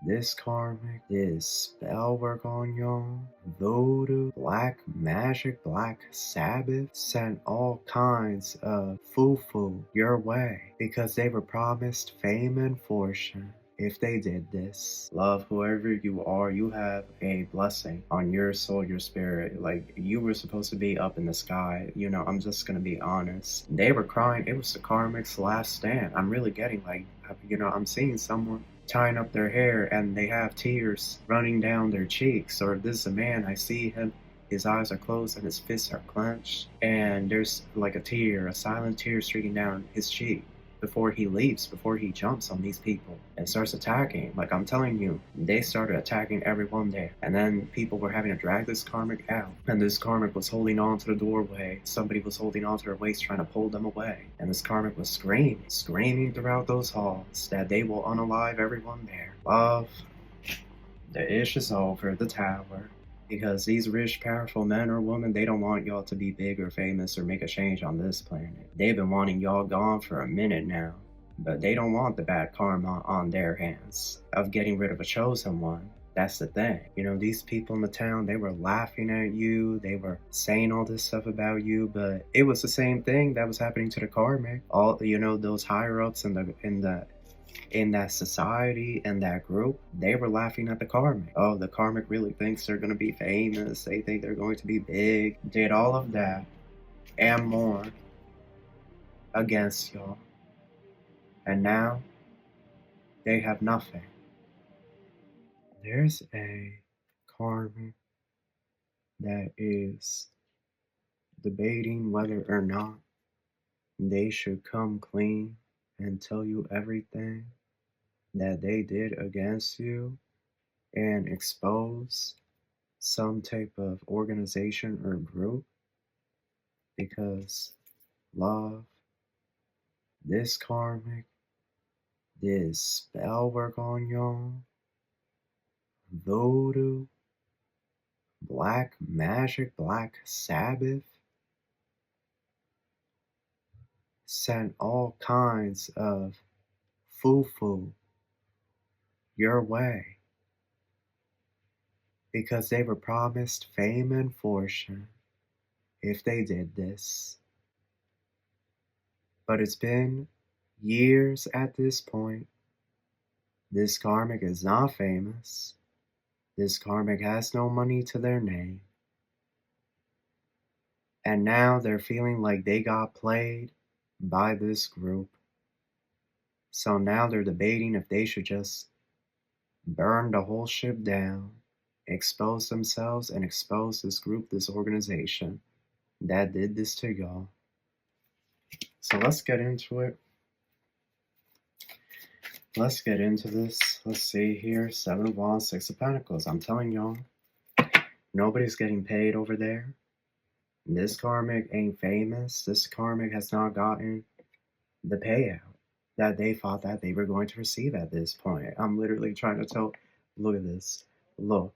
This karmic did spell work on y'all. Voodoo, black magic, black Sabbath sent all kinds of foo-foo your way because they were promised fame and fortune. If they did this, love, whoever you are, you have a blessing on your soul, your spirit. Like, you were supposed to be up in the sky. You know, I'm just gonna be honest. They were crying. It was the karmic's last stand. I'm really getting, like, you know, I'm seeing someone tying up their hair and they have tears running down their cheeks. Or if this is a man, I see him, his eyes are closed and his fists are clenched, and there's like a tear, a silent tear streaking down his cheek before he leaves, before he jumps on these people and starts attacking. Like, I'm telling you, they started attacking everyone there. And then people were having to drag this karmic out. And this karmic was holding on to the doorway. Somebody was holding on to their waist trying to pull them away. And this karmic was screaming throughout those halls that they will unalive everyone there. Love, the ish is over, the tower. Because these rich, powerful men or women, they don't want y'all to be big or famous or make a change on this planet. They've been wanting y'all gone for a minute now. But they don't want the bad karma on their hands of getting rid of a chosen one. That's the thing. You know, these people in the town, they were laughing at you. They were saying all this stuff about you. But it was the same thing that was happening to the karmic. All, you know, those higher ups in that society and that group, they were laughing at the karmic. Oh, the karmic really thinks they're going to be famous. They think they're going to be big. Did all of that and more against y'all. And now they have nothing. There's a karmic that is debating whether or not they should come clean and tell you everything that they did against you and expose some type of organization or group, because love, this karmic did spell work on y'all. Voodoo, black magic, black Sabbath sent all kinds of foo-foo your way because they were promised fame and fortune if they did this. But it's been years at this point. This karmic is not famous. This karmic has no money to their name. And now they're feeling like they got played by this group. So now they're debating if they should just burn the whole ship down, expose themselves, and expose this group, this organization that did this to y'all. So let's get into it. Let's get into this. Let's see here. 7 of Wands, 6 of Pentacles. I'm telling y'all, nobody's getting paid over there. This karmic ain't famous. This karmic has not gotten the payout that they thought that they were going to receive at this point. I'm literally trying to tell, look at this. Look,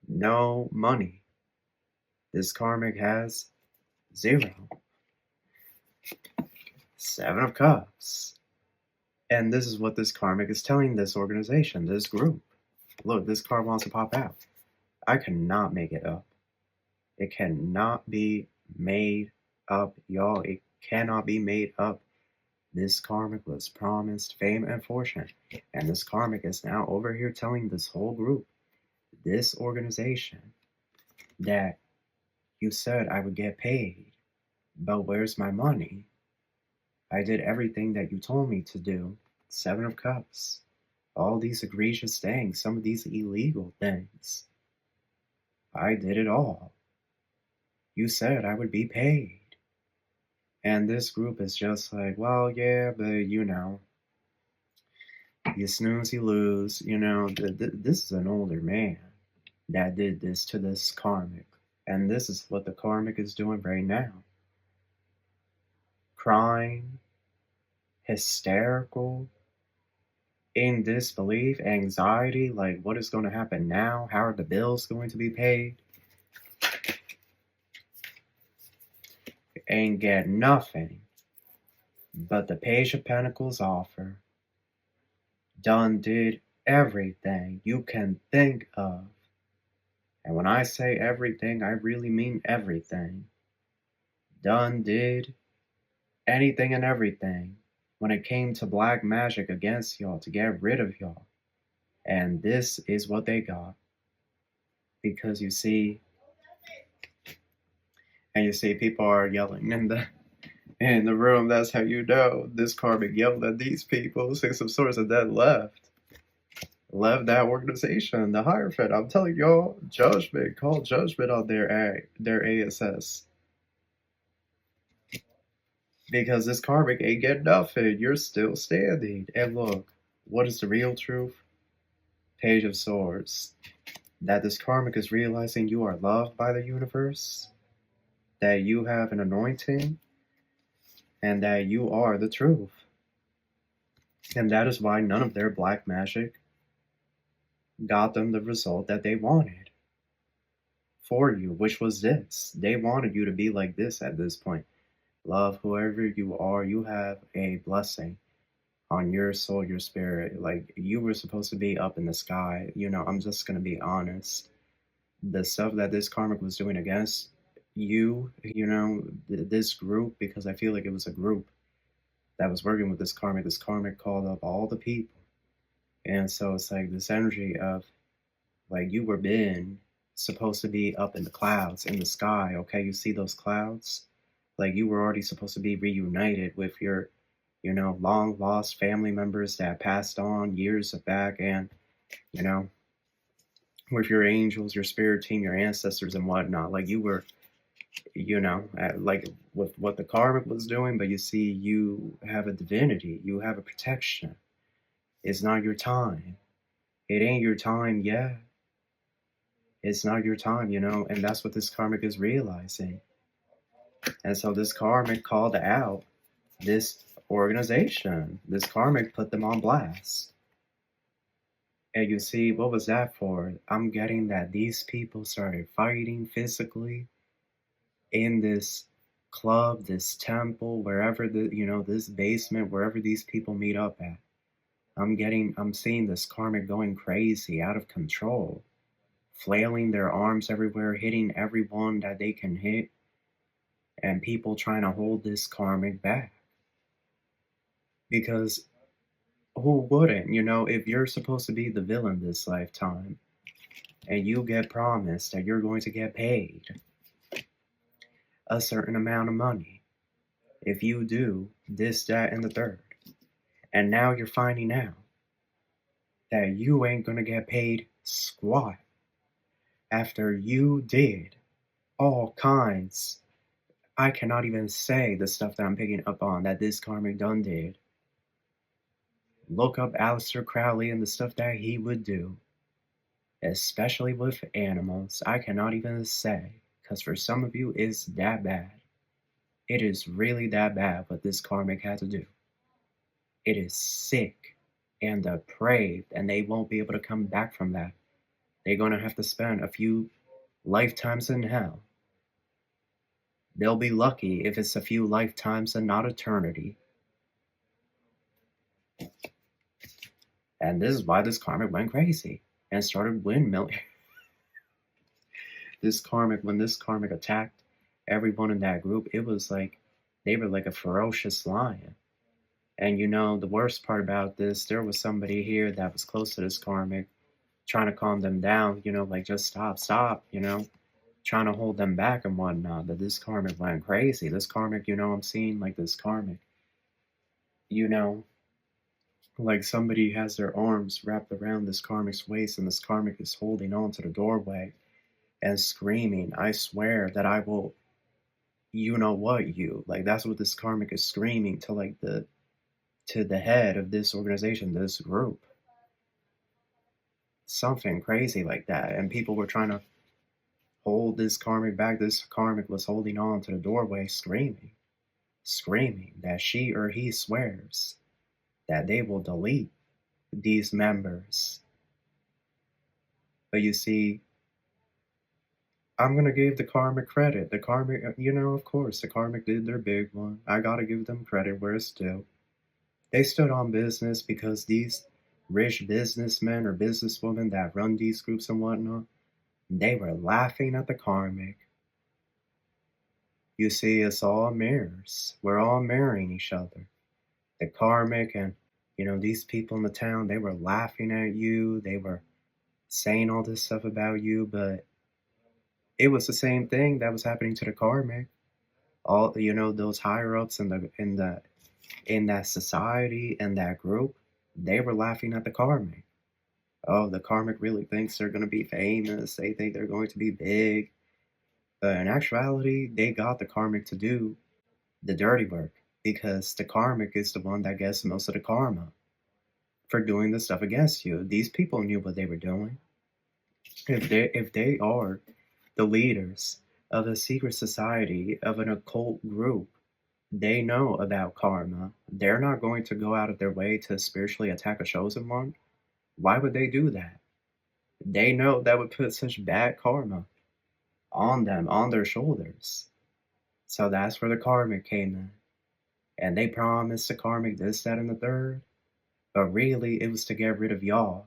no money. This karmic has 0. 7 of Cups. And this is what this karmic is telling this organization, this group. Look, this card wants to pop out. I cannot make it up. It cannot be made up, y'all. It cannot be made up. This karmic was promised fame and fortune. And this karmic is now over here telling this whole group, this organization, that you said I would get paid, but where's my money? I did everything that you told me to do. 7 of Cups. All these egregious things, some of these illegal things. I did it all. You said I would be paid. And this group is just like, well, yeah, but you know, you snooze, you lose. You know, this is an older man that did this to this karmic. And this is what the karmic is doing right now. Crying, hysterical, in disbelief, anxiety, like what is going to happen now? How are the bills going to be paid? Ain't get nothing but the Page of Pentacles offer. Done did everything you can think of. And when I say everything, I really mean everything. Done, did, anything and everything when it came to black magic against y'all to get rid of y'all. And this is what they got. Because you see, people are yelling in the room. That's how you know this karmic yelled at these people. Six of Swords and then left that organization, the Hierophant. I'm telling y'all, judgment, call judgment on their ASS. Because this karmic ain't getting nothing. You're still standing. And look, what is the real truth? Page of Swords. That this karmic is realizing you are loved by the universe, that you have an anointing, and that you are the truth. And that is why none of their black magic got them the result that they wanted for you, which was this. They wanted you to be like this at this point. Love whoever you are, you have a blessing on your soul, your spirit. Like, you were supposed to be up in the sky. I'm just going to be honest. The stuff that this karmic was doing against you, this group, because I feel like it was a group that was working with this karmic called up all the people. And so it's like this energy of, like, you were supposed to be up in the clouds, in the sky, okay? You see those clouds? Like, you were already supposed to be reunited with your, long lost family members that passed on years back, and, with your angels, your spirit team, your ancestors and whatnot. Like, you were, like with what the karmic was doing, but you see, you have a divinity, you have a protection. It's not your time. It ain't your time yet. It's not your time, and that's what this karmic is realizing. And so this karmic called out this organization. This karmic put them on blast. And you see, what was that for? I'm getting that these people started fighting physically in this club, this temple, wherever this basement, wherever these people meet up at. I'm seeing this karmic going crazy, out of control, flailing their arms everywhere, hitting everyone that they can hit, and people trying to hold this karmic back. Because who wouldn't? If you're supposed to be the villain this lifetime, and you get promised that you're going to get paid a certain amount of money if you do this, that, and the third, and now you're finding out that you ain't gonna get paid squat after you did all kinds. I cannot even say the stuff that I'm picking up on that this karmic done did. Look up Aleister Crowley and the stuff that he would do, especially with animals. I cannot even say, because for some of you, it's that bad. It is really that bad what this karmic had to do. It is sick and depraved, and they won't be able to come back from that. They're going to have to spend a few lifetimes in hell. They'll be lucky if it's a few lifetimes and not eternity. And this is why this karmic went crazy and started windmilling. When this karmic attacked everyone in that group, it was like they were like a ferocious lion. And the worst part about this, there was somebody here that was close to this karmic trying to calm them down, like, just stop, trying to hold them back and whatnot. But this karmic went crazy. This karmic, I'm seeing like this karmic, like somebody has their arms wrapped around this karmic's waist, and this karmic is holding on to the doorway and screaming, I swear that I will, like, that's what this karmic is screaming to the head of this organization, this group. Something crazy like that. And people were trying to hold this karmic back. This karmic was holding on to the doorway, screaming that she or he swears that they will delete these members. But you see, I'm going to give the karmic credit. The karmic, of course, the karmic did their big one. I got to give them credit where it's due. They stood on business because these rich businessmen or businesswomen that run these groups and whatnot, they were laughing at the karmic. You see, it's all mirrors. We're all mirroring each other. The karmic and, these people in the town, they were laughing at you. They were saying all this stuff about you, but it was the same thing that was happening to the karmic. All, those higher ups in that society and that group, they were laughing at the karmic. Oh, the karmic really thinks they're going to be famous. They think they're going to be big. But in actuality, they got the karmic to do the dirty work, because the karmic is the one that gets most of the karma for doing the stuff against you. These people knew what they were doing. If they are the leaders of a secret society, of an occult group, they know about karma. They're not going to go out of their way to spiritually attack a chosen one. Why would they do that? They know that would put such bad karma on them, on their shoulders. So that's where the karmic came in. And they promised the karmic this, that, and the third. But really, it was to get rid of y'all.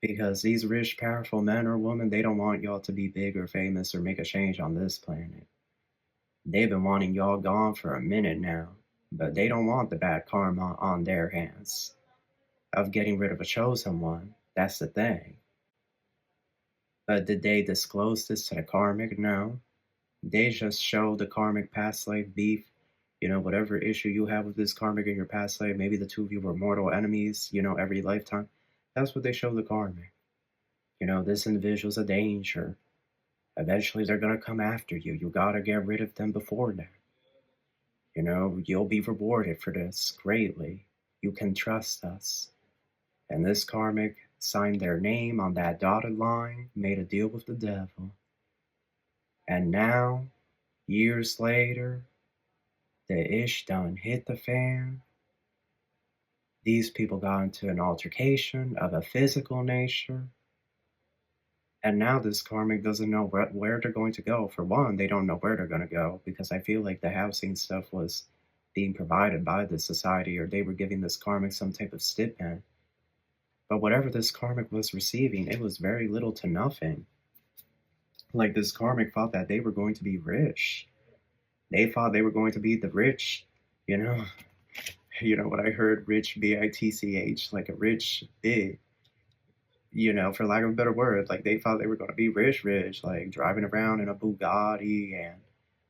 Because these rich, powerful men or women, they don't want y'all to be big or famous or make a change on this planet. They've been wanting y'all gone for a minute now. But they don't want the bad karma on their hands of getting rid of a chosen one. That's the thing. But did they disclose this to the karmic? No. They just show the karmic past life beef, whatever issue you have with this karmic in your past life. Maybe the two of you were mortal enemies, every lifetime. That's what they show the karmic. This individual's a danger. Eventually they're going to come after you. You got to get rid of them before that. You'll be rewarded for this greatly. You can trust us. And this karmic signed their name on that dotted line, made a deal with the devil. And now, years later, the ish done hit the fan. These people got into an altercation of a physical nature. And now this karmic doesn't know where they're going to go. For one, they don't know where they're going to go, because I feel like the housing stuff was being provided by the society, or they were giving this karmic some type of stipend. But whatever this karmic was receiving, it was very little to nothing. Like, this karmic thought that they were going to be rich. They thought they were going to be the rich, what I heard, rich, B-I-T-C-H, like a rich, big, for lack of a better word. Like, they thought they were going to be rich, like driving around in a Bugatti and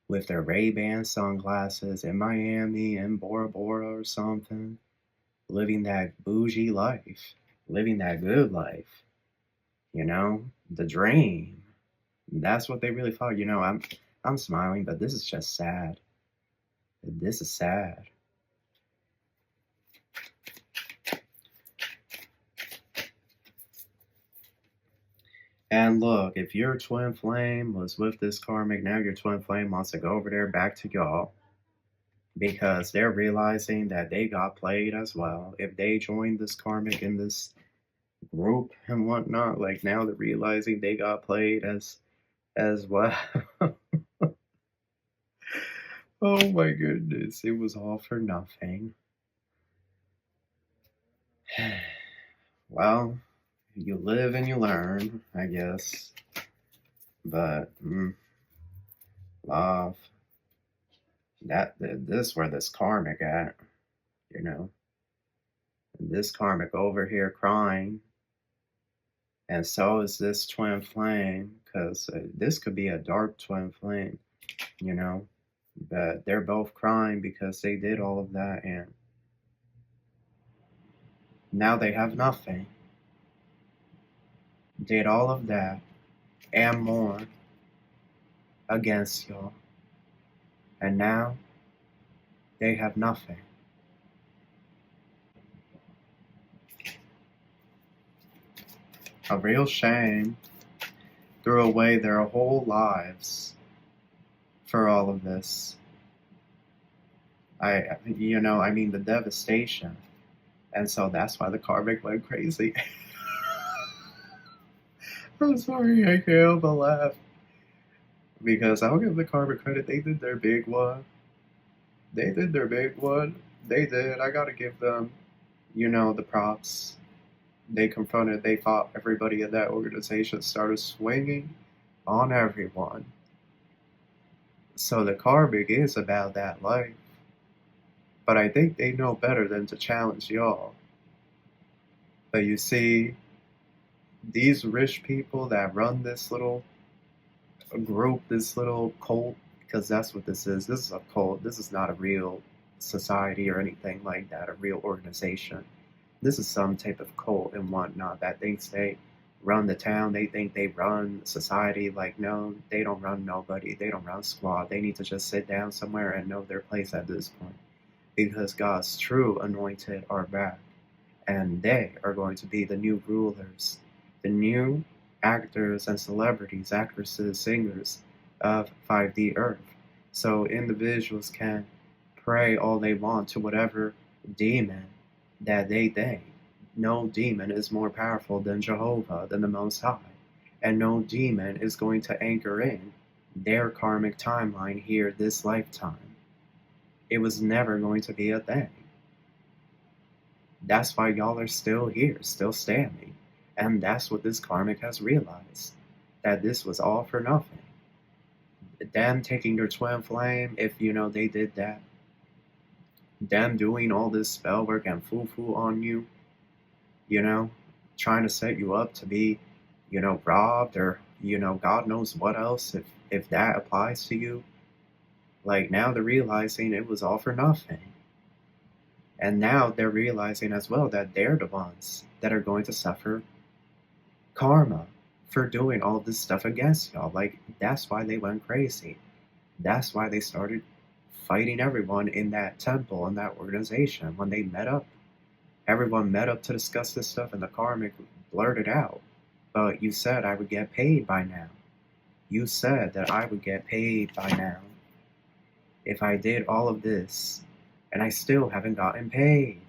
with their Ray-Ban sunglasses in Miami, in Bora Bora or something, living that bougie life, living that good life, the dream. That's what they really thought. I'm smiling, but this is just sad. This is sad. And look, if your twin flame was with this karmic, now your twin flame wants to go over there back to y'all, because they're realizing that they got played as well. If they joined this karmic in this group and whatnot, like, now they're realizing they got played as well. Oh my goodness, it was all for nothing. Well, you live and you learn, I guess. But love, this where this karmic at, this karmic over here crying, and so is this twin flame, because this could be a dark twin flame, but they're both crying because they did all of that, and now they have nothing. Did all of that and more against y'all, and now they have nothing. A real shame. Threw away their whole lives for all of this. The devastation. And so that's why the karmic went crazy. I'm sorry, I can't help but laugh. Because I'll give the karmic credit, they did their big one. They did. I gotta give them, the props. They confronted, they fought everybody in that organization, started swinging on everyone. So the karmic is about that life. But I think they know better than to challenge y'all. But you see, these rich people that run this little group, this little cult, because that's what this is. This is a cult. This is not a real society or anything like that, a real organization. This is some type of cult and whatnot that thinks they run the town. They think they run society. Like, no, they don't run nobody. They don't run squad. They need to just sit down somewhere and know their place at this point. Because God's true anointed are back. And they are going to be the new rulers, the new actors and celebrities, actresses, singers of 5D Earth. So individuals can pray all they want to whatever demon that they think. No demon is more powerful than Jehovah, than the Most High. And no demon is going to anchor in their karmic timeline here this lifetime. It was never going to be a thing. That's why y'all are still here, still standing. And that's what this karmic has realized, that this was all for nothing. Them taking your twin flame, if they did that. Them doing all this spell work and foo-foo on you, trying to set you up to be, robbed or, God knows what else, if that applies to you. Like, now they're realizing it was all for nothing. And now they're realizing as well that they're the ones that are going to suffer karma for doing all this stuff against y'all. Like, that's why they went crazy. That's why they started fighting everyone in that temple, in that organization. When they met up, everyone met up to discuss this stuff, and the karmic blurted out, but you said I would get paid by now. You said that I would get paid by now if I did all of this, and I still haven't gotten paid.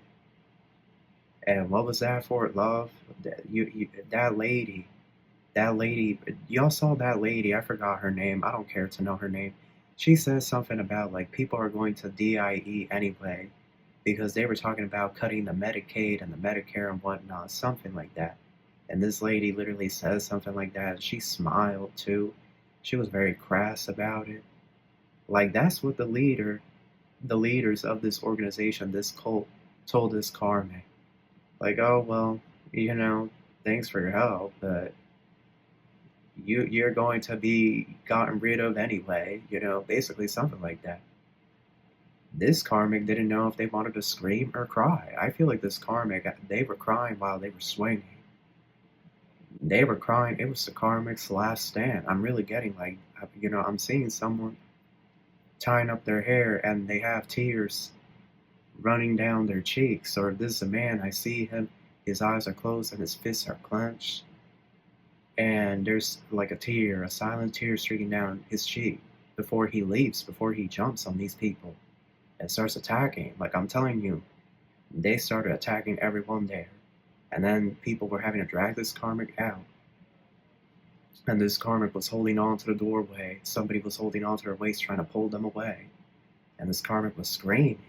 And what was that for, love? That lady, y'all saw that lady, I forgot her name, I don't care to know her name. She says something about, like, people are going to DIE anyway, because they were talking about cutting the Medicaid and the Medicare and whatnot, something like that. And this lady literally says something like that. She smiled too. She was very crass about it. Like, that's what the leaders of this organization, this cult, told this karmic. Like, oh, well, thanks for your help, but you're going to be gotten rid of anyway, basically something like that. This karmic didn't know if they wanted to scream or cry. I feel like this karmic, they were crying while they were swinging. They were crying. It was the karmic's last stand. I'm really getting, like, I'm seeing someone tying up their hair and they have tears running down their cheeks. Or this is a man, I see him, his eyes are closed and his fists are clenched. And there's like a silent tear streaking down his cheek before he leaps, before he jumps on these people and starts attacking. Like, I'm telling you, they started attacking everyone there. And then people were having to drag this karmic out. And this karmic was holding on to the doorway. Somebody was holding on to their waist trying to pull them away. And this karmic was screaming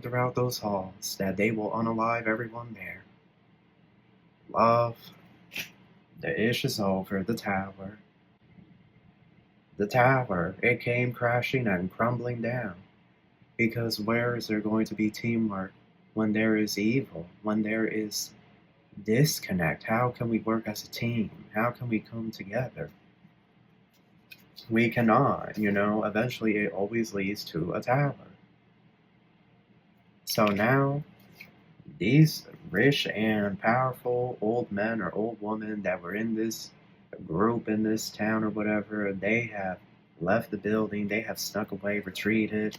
throughout those halls that they will unalive everyone there. Love, the ish is over, the tower. The tower, it came crashing and crumbling down. Because where is there going to be teamwork when there is evil, when there is disconnect? How can we work as a team? How can we come together? We cannot, eventually it always leads to a tower. So now, these rich and powerful old men or old women that were in this group in this town or whatever, they have left the building, they have snuck away, retreated,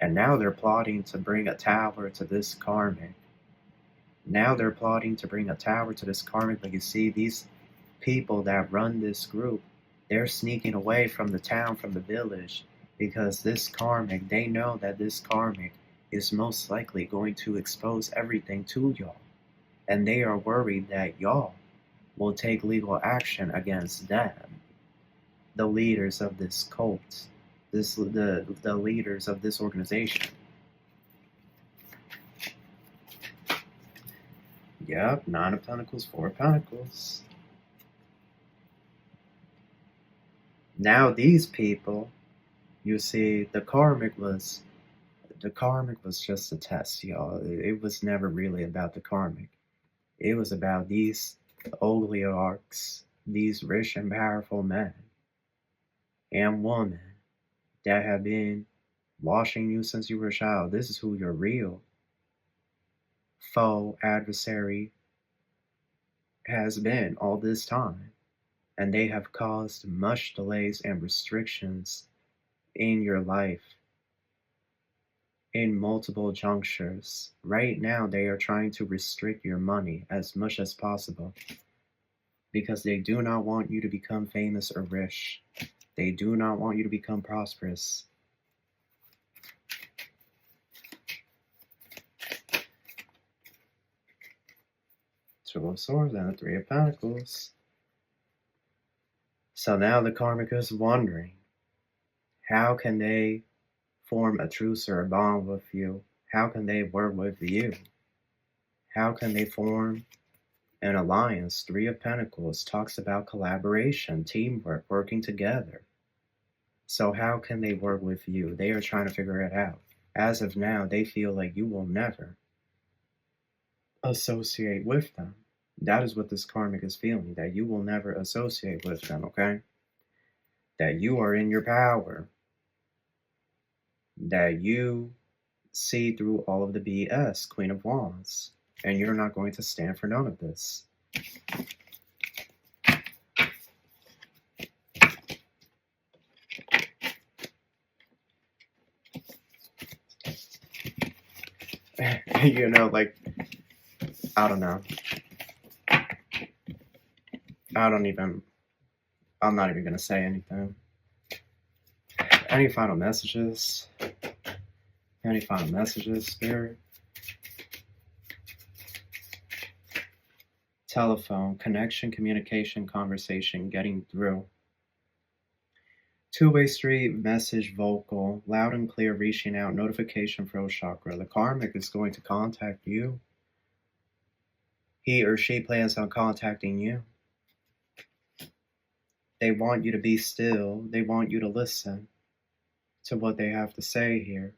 and now they're plotting to bring a tower to this karmic. Now they're plotting to bring a tower to this karmic. But you see, these people that run this group, they're sneaking away from the town, from the village, because this karmic, they know that this karmic is most likely going to expose everything to y'all. And they are worried that y'all will take legal action against them, the leaders of this cult, the leaders of this organization. Yep, Nine of Pentacles, Four of Pentacles. Now these people, you see, the karmic was just a test, y'all. It was never really about the karmic. It was about these oligarchs, these rich and powerful men and women that have been watching you since you were a child. This is who your real foe adversary has been all this time. And they have caused much delays and restrictions in your life in multiple junctures. Right now, they are trying to restrict your money as much as possible because they do not want you to become famous or rich. They do not want you to become prosperous. Two of Swords and the Three of Pentacles. So now the karmic is wondering, how can they form a truce or a bond with you? How can they work with you? How can they form an alliance? Three of Pentacles talks about collaboration, teamwork, working together. So how can they work with you? They are trying to figure it out. As of now, they feel like you will never associate with them. That is what this karmic is feeling, that you will never associate with them, okay? That you are in your power. That you see through all of the BS, Queen of Wands, and you're not going to stand for none of this. You know, like, I don't know. I'm not even going to say anything. Any final messages? Any final messages, Spirit? Telephone, connection, communication, conversation, getting through. Two-way street, message, vocal, loud and clear, reaching out, notification, throat chakra. The karmic is going to contact you. He or she plans on contacting you. They want you to be still. They want you to listen to what they have to say here.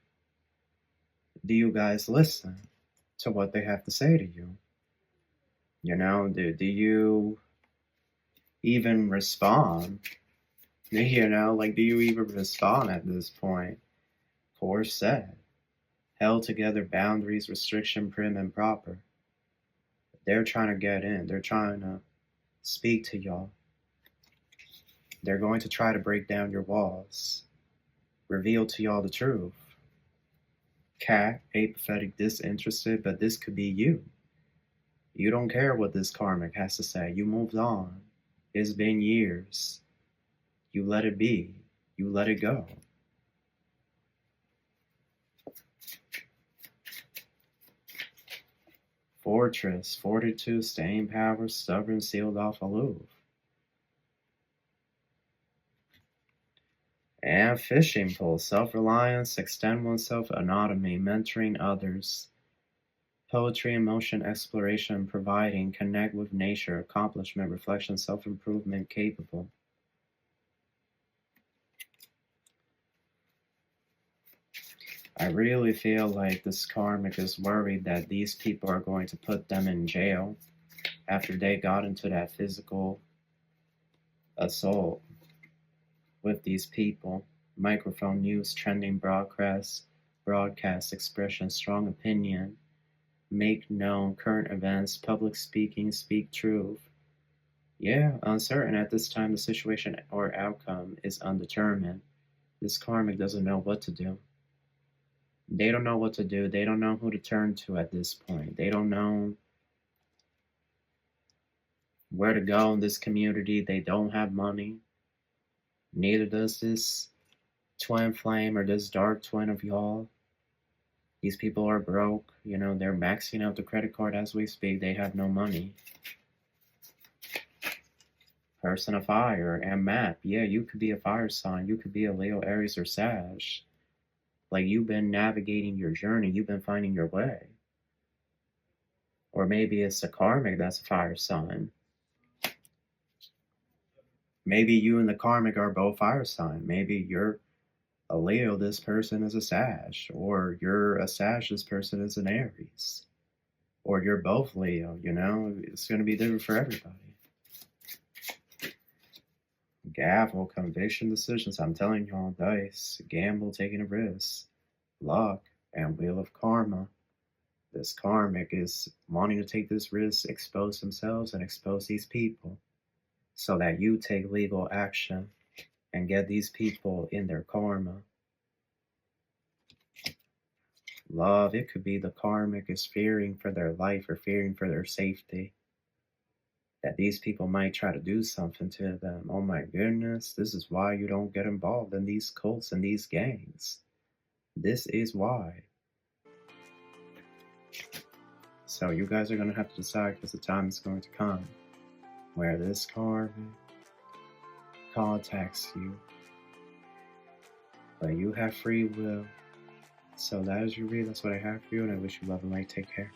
Do you guys listen to what they have to say to you? You know, do you even respond? You know, like, do you even respond at this point? Corset, held together, boundaries, restriction, prim and proper. They're trying to get in. They're trying to speak to y'all. They're going to try to break down your walls. Reveal to y'all the truth. Cat, apathetic, disinterested, but this could be you. You don't care what this karmic has to say. You moved on. It's been years. You let it be. You let it go. Fortress, fortitude, staying power, stubborn, sealed off, aloof. And fishing pole, self-reliance, extend oneself, autonomy, mentoring others. Poetry, emotion, exploration, providing, connect with nature, accomplishment, reflection, self-improvement, capable. I really feel like this karmic is worried that these people are going to put them in jail after they got into that physical assault with these people. Microphone news, trending broadcast, expression, strong opinion, make known current events, public speaking, speak truth. Yeah, uncertain at this time, the situation or outcome is undetermined. This karmic doesn't know what to do. They don't know what to do. They don't know who to turn to at this point. They don't know where to go in this community. They don't have money. Neither does this twin flame or this dark twin of y'all. These people are broke. You know, they're maxing out the credit card as we speak. They have no money. Person of fire and map. Yeah, you could be a fire sign. You could be a Leo, Aries, or Sag. Like, you've been navigating your journey. You've been finding your way. Or maybe it's a karmic that's a fire sign. Maybe you and the karmic are both fire sign. Maybe you're a Leo, this person is a Sag. Or you're a Sag, this person is an Aries. Or you're both Leo, you know? It's going to be different for everybody. Gavel, conviction, decisions. I'm telling y'all, dice, gamble, taking a risk, luck, and wheel of karma. This karmic is wanting to take this risk, expose themselves and expose these people so that you take legal action and get these people in their karma. Love, it could be the karmic is fearing for their life or fearing for their safety. That these people might try to do something to them. Oh my goodness, this is why you don't get involved in these cults and these gangs. This is why. So you guys are going to have to decide, because the time is going to come where this karmic contacts you. But you have free will. So that is your read. That's what I have for you, and I wish you love and light. Take care.